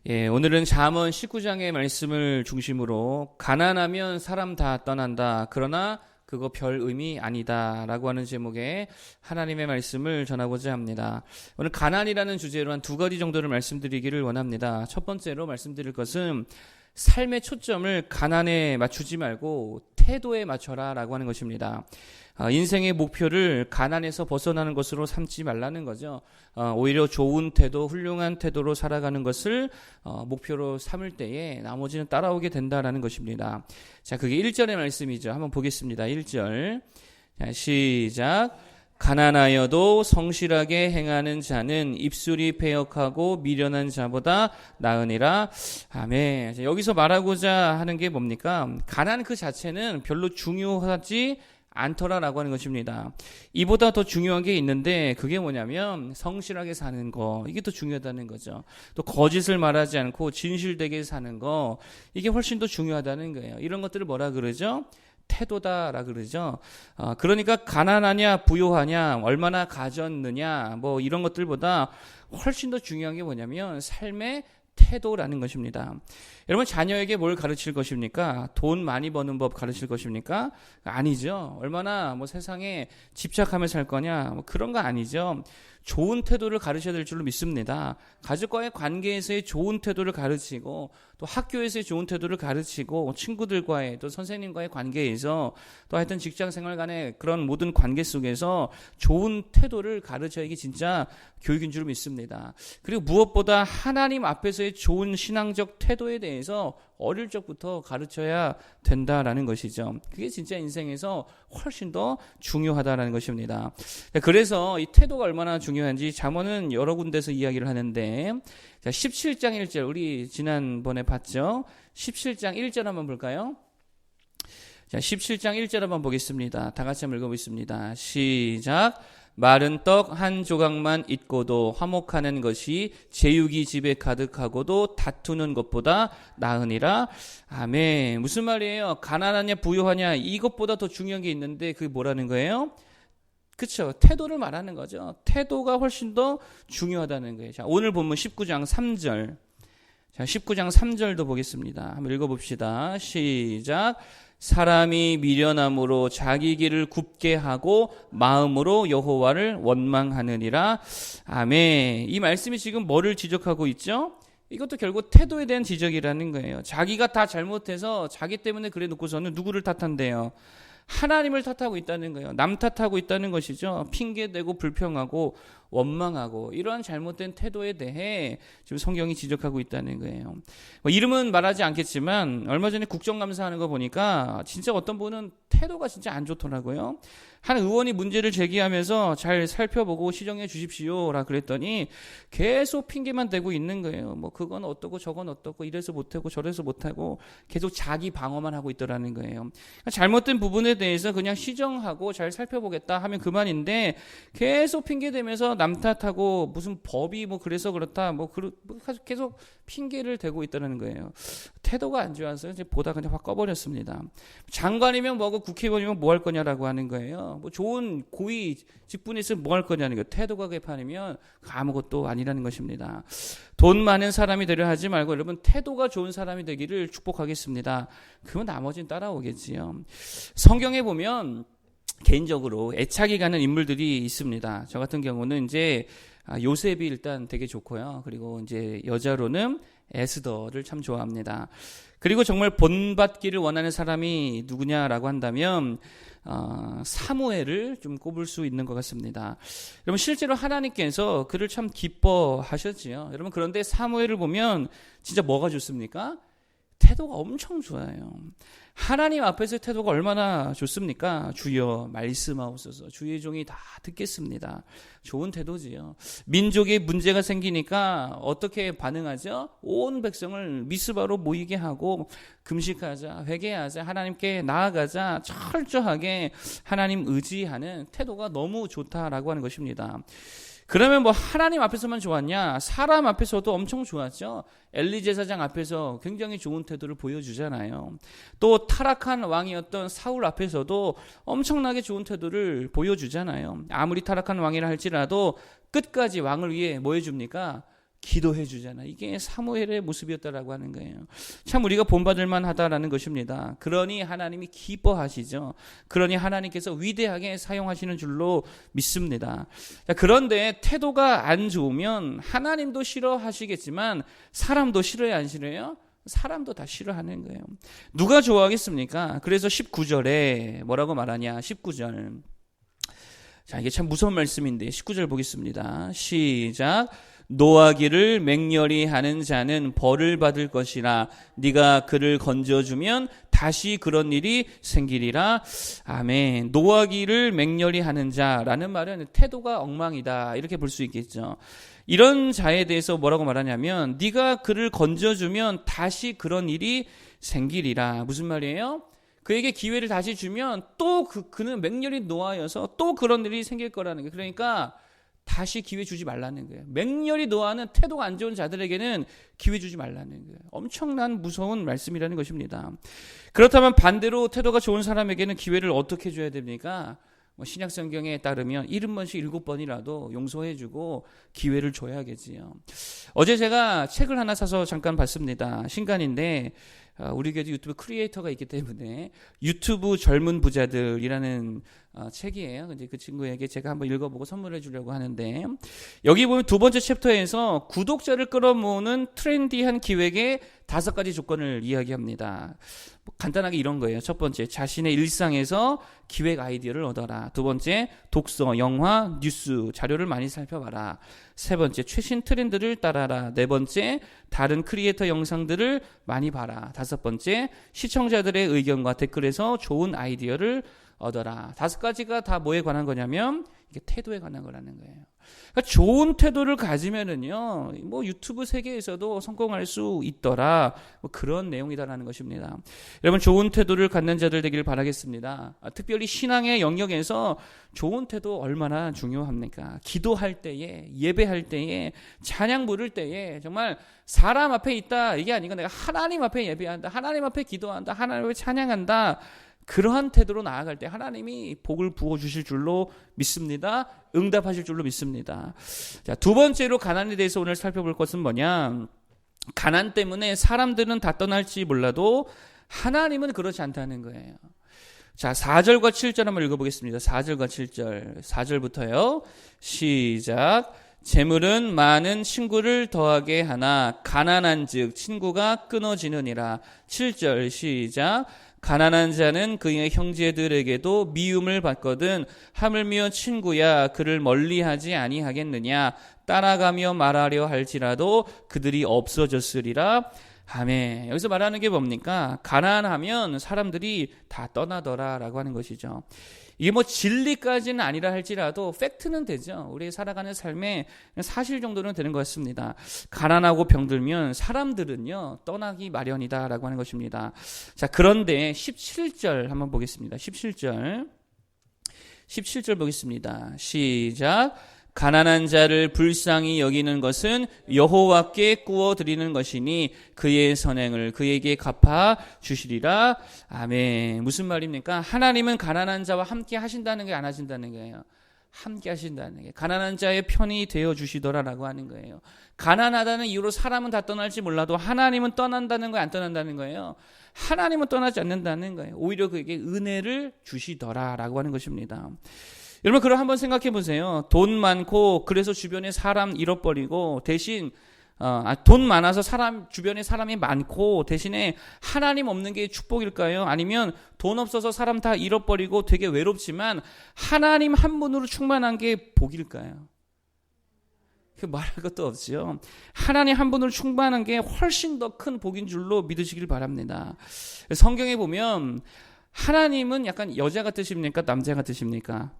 예, 오늘은 잠언 19장의 말씀을 중심으로 가난하면 사람 다 떠난다. 그러나 그거 별 의미 아니다. 라고 하는 제목의 하나님의 말씀을 전하고자 합니다. 오늘 가난이라는 주제로 한 두 가지 정도를 말씀드리기를 원합니다. 첫 번째로 말씀드릴 것은 삶의 초점을 가난에 맞추지 말고 태도에 맞춰라 라고 하는 것입니다. 인생의 목표를 가난에서 벗어나는 것으로 삼지 말라는 거죠. 오히려 좋은 태도, 훌륭한 태도로 살아가는 것을 목표로 삼을 때에 나머지는 따라오게 된다라는 것입니다. 자, 그게 1절의 말씀이죠. 한번 보겠습니다. 1절. 자, 시작. 가난하여도 성실하게 행하는 자는 입술이 패역하고 미련한 자보다 나으니라. 아멘. 자, 여기서 말하고자 하는 게 뭡니까? 가난 그 자체는 별로 중요하지 않더라라고 하는 것입니다. 이보다 더 중요한 게 있는데 그게 뭐냐면 성실하게 사는 거, 이게 더 중요하다는 거죠. 또 거짓을 말하지 않고 진실되게 사는 거, 이게 훨씬 더 중요하다는 거예요. 이런 것들을 뭐라 그러죠? 태도다라 그러죠. 그러니까 가난하냐 부유하냐 얼마나 가졌느냐 뭐 이런 것들보다 훨씬 더 중요한 게 뭐냐면 삶의 태도라는 것입니다. 여러분, 자녀에게 뭘 가르칠 것입니까? 돈 많이 버는 법 가르칠 것입니까? 아니죠. 얼마나 뭐 세상에 집착하며 살 거냐 뭐 그런 거 아니죠. 좋은 태도를 가르쳐야 될 줄로 믿습니다. 가족과의 관계에서의 좋은 태도를 가르치고 또 학교에서의 좋은 태도를 가르치고 친구들과의 또 선생님과의 관계에서 또 하여튼 직장생활 간의 그런 모든 관계 속에서 좋은 태도를 가르쳐야 이게 진짜 교육인 줄로 믿습니다. 그리고 무엇보다 하나님 앞에서의 좋은 신앙적 태도에 대해서 어릴 적부터 가르쳐야 된다라는 것이죠. 그게 진짜 인생에서 훨씬 더 중요하다라는 것입니다. 그래서 이 태도가 얼마나 중요한지 잠언은 여러 군데서 이야기를 하는데, 자, 17장 1절 우리 지난번에 봤죠. 17장 1절 한번 볼까요? 자, 17장 1절 한번 보겠습니다. 다 같이 한번 읽어보겠습니다. 시작. 마른 떡 한 조각만 있고도 화목하는 것이 제육이 집에 가득하고도 다투는 것보다 나으니라. 아멘. 무슨 말이에요? 가난하냐 부유하냐 이것보다 더 중요한 게 있는데 그게 뭐라는 거예요? 그렇죠. 태도를 말하는 거죠. 태도가 훨씬 더 중요하다는 거예요. 자, 오늘 본문 19장 3절. 자, 19장 3절도 보겠습니다. 한번 읽어봅시다. 시작. 사람이 미련함으로 자기 길을 굽게 하고 마음으로 여호와를 원망하느니라. 아멘. 이 말씀이 지금 뭐를 지적하고 있죠? 이것도 결국 태도에 대한 지적이라는 거예요. 자기가 다 잘못해서 자기 때문에 그래 놓고서는 누구를 탓한대요? 하나님을 탓하고 있다는 거예요. 남 탓하고 있다는 것이죠. 핑계대고 불평하고 원망하고 이러한 잘못된 태도에 대해 지금 성경이 지적하고 있다는 거예요. 뭐 이름은 말하지 않겠지만 얼마 전에 국정감사하는 거 보니까 진짜 어떤 분은 태도가 진짜 안 좋더라고요. 한 의원이 문제를 제기하면서 잘 살펴보고 시정해 주십시오라 그랬더니 계속 핑계만 대고 있는 거예요. 뭐 그건 어떻고 저건 어떻고 이래서 못하고 저래서 못하고 계속 자기 방어만 하고 있더라는 거예요. 그러니까 잘못된 부분에 대해서 그냥 시정하고 잘 살펴보겠다 하면 그만인데 계속 핑계대면서 남 탓하고 무슨 법이 뭐 그래서 그렇다 뭐 계속 핑계를 대고 있다는 거예요. 태도가 안 좋아서 이제 보다 그냥 확 꺼버렸습니다. 장관이면 뭐고 국회의원이면 뭐 할 거냐라고 하는 거예요. 뭐 좋은 고위 직분에 있으면 뭐 할 거냐는 거예요. 태도가 개판이면 아무것도 아니라는 것입니다. 돈 많은 사람이 되려 하지 말고 여러분 태도가 좋은 사람이 되기를 축복하겠습니다. 그러면 나머지는 따라오겠지요. 성경에 보면 개인적으로 애착이 가는 인물들이 있습니다. 저 같은 경우는 이제 요셉이 일단 되게 좋고요. 그리고 이제 여자로는 에스더를 참 좋아합니다. 그리고 정말 본받기를 원하는 사람이 누구냐라고 한다면 사무엘을 좀 꼽을 수 있는 것 같습니다. 여러분 실제로 하나님께서 그를 참 기뻐하셨지요. 여러분 그런데 사무엘을 보면 진짜 뭐가 좋습니까? 태도가 엄청 좋아요. 하나님 앞에서의 태도가 얼마나 좋습니까? 주여 말씀하옵소서. 주의 종이 다 듣겠습니다. 좋은 태도지요. 민족에 문제가 생기니까 어떻게 반응하죠? 온 백성을 미스바로 모이게 하고 금식하자, 회개하자, 하나님께 나아가자, 철저하게 하나님 의지하는 태도가 너무 좋다라고 하는 것입니다. 그러면 뭐 하나님 앞에서만 좋았냐? 사람 앞에서도 엄청 좋았죠. 엘리 제사장 앞에서 굉장히 좋은 태도를 보여주잖아요. 또 타락한 왕이었던 사울 앞에서도 엄청나게 좋은 태도를 보여주잖아요. 아무리 타락한 왕이라 할지라도 끝까지 왕을 위해 뭐 해줍니까? 기도해 주잖아. 이게 사무엘의 모습이었다라고 하는 거예요. 참 우리가 본받을 만하다라는 것입니다. 그러니 하나님이 기뻐하시죠. 그러니 하나님께서 위대하게 사용하시는 줄로 믿습니다. 자, 그런데 태도가 안 좋으면 하나님도 싫어하시겠지만 사람도 싫어요, 안 싫어요? 사람도 다 싫어하는 거예요. 누가 좋아하겠습니까? 그래서 19절에 뭐라고 말하냐? 19절. 자, 이게 참 무서운 말씀인데 19절 보겠습니다. 시작. 노하기를 맹렬히 하는 자는 벌을 받을 것이라. 네가 그를 건져주면 다시 그런 일이 생기리라. 아멘. 노하기를 맹렬히 하는 자라는 말은 태도가 엉망이다, 이렇게 볼 수 있겠죠. 이런 자에 대해서 뭐라고 말하냐면 네가 그를 건져주면 다시 그런 일이 생기리라. 무슨 말이에요? 그에게 기회를 다시 주면 또 그는 맹렬히 노하여서 또 그런 일이 생길 거라는 거예요. 그러니까 다시 기회 주지 말라는 거예요. 맹렬히 노하는 태도가 안 좋은 자들에게는 기회 주지 말라는 거예요. 엄청난 무서운 말씀이라는 것입니다. 그렇다면 반대로 태도가 좋은 사람에게는 기회를 어떻게 줘야 됩니까? 신약 성경에 따르면 70번씩 7번이라도 용서해주고 기회를 줘야겠지요. 어제 제가 책을 하나 사서 잠깐 봤습니다. 신간인데 우리 교회도 유튜브 크리에이터가 있기 때문에 유튜브 젊은 부자들이라는 책이에요. 근데 그 친구에게 제가 한번 읽어보고 선물해 주려고 하는데, 여기 보면 두 번째 챕터에서 구독자를 끌어모으는 트렌디한 기획의 5가지 조건을 이야기합니다. 간단하게 이런 거예요. 첫 번째, 자신의 일상에서 기획 아이디어를 얻어라. 두 번째, 독서, 영화, 뉴스, 자료를 많이 살펴봐라. 세 번째, 최신 트렌드를 따라라. 네 번째, 다른 크리에이터 영상들을 많이 봐라. 다섯 번째, 시청자들의 의견과 댓글에서 좋은 아이디어를 얻어라. 5가지가 다 뭐에 관한 거냐면 이게 태도에 관한 거라는 거예요. 그러니까 좋은 태도를 가지면은요, 유튜브 세계에서도 성공할 수 있더라. 그런 내용이다라는 것입니다. 여러분, 좋은 태도를 갖는 자들 되기를 바라겠습니다. 특별히 신앙의 영역에서 좋은 태도 얼마나 중요합니까? 기도할 때에, 예배할 때에, 찬양 부를 때에 정말 사람 앞에 있다, 이게 아니고 내가 하나님 앞에 예배한다, 하나님 앞에 기도한다, 하나님 앞에 찬양한다. 그러한 태도로 나아갈 때 하나님이 복을 부어주실 줄로 믿습니다. 응답하실 줄로 믿습니다. 자, 두 번째로 가난에 대해서 오늘 살펴볼 것은 뭐냐? 가난 때문에 사람들은 다 떠날지 몰라도 하나님은 그렇지 않다는 거예요. 자, 4절과 7절 한번 읽어보겠습니다. 4절과 7절. 4절부터요. 시작. 재물은 많은 친구를 더하게 하나 가난한 즉 친구가 끊어지느니라. 7절 시작. 가난한 자는 그의 형제들에게도 미움을 받거든 하물며 친구야 그를 멀리하지 아니하겠느냐. 따라가며 말하려 할지라도 그들이 없어졌으리라. 아멘. 여기서 말하는 게 뭡니까? 가난하면 사람들이 다 떠나더라라고 하는 것이죠. 이게 진리까지는 아니라 할지라도 팩트는 되죠. 우리 살아가는 삶의 사실 정도는 되는 것 같습니다. 가난하고 병들면 사람들은요 떠나기 마련이다라고 하는 것입니다. 자, 그런데 17절 한번 보겠습니다. 17절 보겠습니다. 시작. 가난한 자를 불쌍히 여기는 것은 여호와께 구워 드리는 것이니 그의 선행을 그에게 갚아 주시리라. 아멘. 무슨 말입니까? 하나님은 가난한 자와 함께 하신다는 게 안 하신다는 거예요. 함께 하신다는 게, 가난한 자의 편이 되어 주시더라라고 하는 거예요. 가난하다는 이유로 사람은 다 떠날지 몰라도 하나님은 떠난다는 거예요, 안 떠난다는 거예요? 하나님은 떠나지 않는다는 거예요. 오히려 그에게 은혜를 주시더라라고 하는 것입니다. 여러분, 그럼 한번 생각해 보세요. 돈 많고 그래서 주변에 사람 잃어버리고 대신 돈 많아서 주변에 사람이 많고 대신에 하나님 없는 게 축복일까요? 아니면 돈 없어서 사람 다 잃어버리고 되게 외롭지만 하나님 한 분으로 충만한 게 복일까요? 말할 것도 없죠. 하나님 한 분으로 충만한 게 훨씬 더 큰 복인 줄로 믿으시길 바랍니다. 성경에 보면 하나님은 약간 여자 같으십니까? 남자 같으십니까?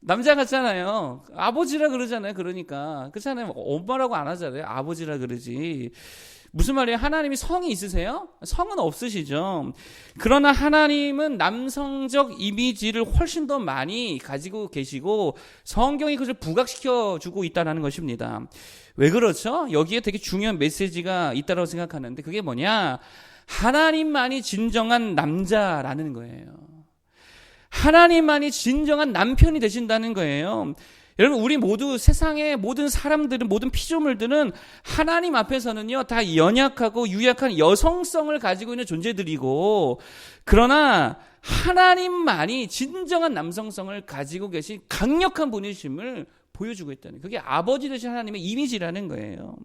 남자 같잖아요. 아버지라 그러잖아요. 그러니까 그렇잖아요. 엄마라고 안 하잖아요. 아버지라 그러지. 무슨 말이에요? 하나님이 성이 있으세요? 성은 없으시죠. 그러나 하나님은 남성적 이미지를 훨씬 더 많이 가지고 계시고 성경이 그것을 부각시켜주고 있다는 것입니다. 왜 그렇죠? 여기에 되게 중요한 메시지가 있다고 생각하는데 그게 뭐냐? 하나님만이 진정한 남자라는 거예요. 하나님만이 진정한 남편이 되신다는 거예요. 여러분, 우리 모두 세상의 모든 사람들은, 모든 피조물들은 하나님 앞에서는요, 다 연약하고 유약한 여성성을 가지고 있는 존재들이고, 그러나 하나님만이 진정한 남성성을 가지고 계신 강력한 분이심을 보여주고 있다는, 그게 아버지 되신 하나님의 이미지라는 거예요.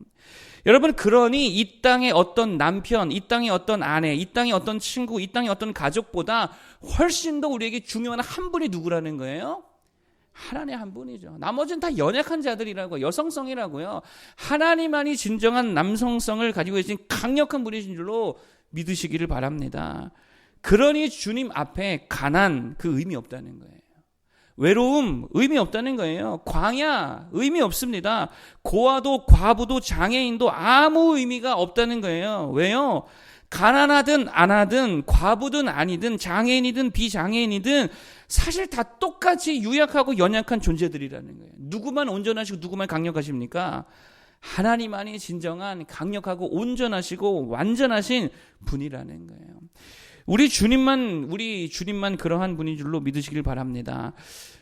여러분, 그러니 이 땅의 어떤 남편, 이 땅의 어떤 아내, 이 땅의 어떤 친구, 이 땅의 어떤 가족보다 훨씬 더 우리에게 중요한 한 분이 누구라는 거예요? 하나님 한 분이죠. 나머지는 다 연약한 자들이라고, 여성성이라고요. 하나님만이 진정한 남성성을 가지고 계신 강력한 분이신 줄로 믿으시기를 바랍니다. 그러니 주님 앞에 가난, 그 의미 없다는 거예요. 외로움, 의미 없다는 거예요. 광야, 의미 없습니다. 고아도 과부도 장애인도 아무 의미가 없다는 거예요. 왜요? 가난하든 안 하든, 과부든 아니든, 장애인이든 비장애인이든 사실 다 똑같이 유약하고 연약한 존재들이라는 거예요. 누구만 온전하시고 누구만 강력하십니까? 하나님만이 진정한 강력하고 온전하시고 완전하신 분이라는 거예요. 우리 주님만 그러한 분인 줄로 믿으시길 바랍니다.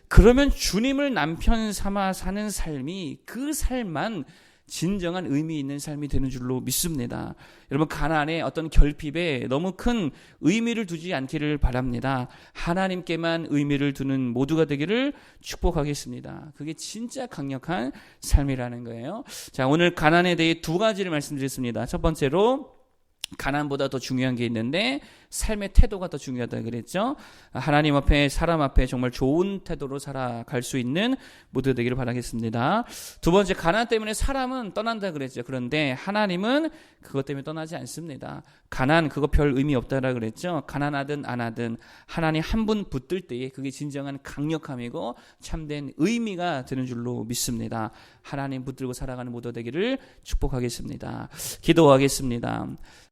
그러면 주님을 남편 삼아 사는 삶이, 그 삶만 진정한 의미 있는 삶이 되는 줄로 믿습니다. 여러분, 가난의 어떤 결핍에 너무 큰 의미를 두지 않기를 바랍니다. 하나님께만 의미를 두는 모두가 되기를 축복하겠습니다. 그게 진짜 강력한 삶이라는 거예요. 자, 오늘 가난에 대해 두 가지를 말씀드렸습니다. 첫 번째로, 가난보다 더 중요한 게 있는데 삶의 태도가 더 중요하다 그랬죠. 하나님 앞에, 사람 앞에 정말 좋은 태도로 살아갈 수 있는 모두 되기를 바라겠습니다. 두 번째, 가난 때문에 사람은 떠난다 그랬죠. 그런데 하나님은 그것 때문에 떠나지 않습니다. 가난, 그거 별 의미 없다라 그랬죠. 가난하든 안 하든 하나님 한 분 붙들 때에 그게 진정한 강력함이고 참된 의미가 되는 줄로 믿습니다. 하나님 붙들고 살아가는 모두 되기를 축복하겠습니다. 기도하겠습니다.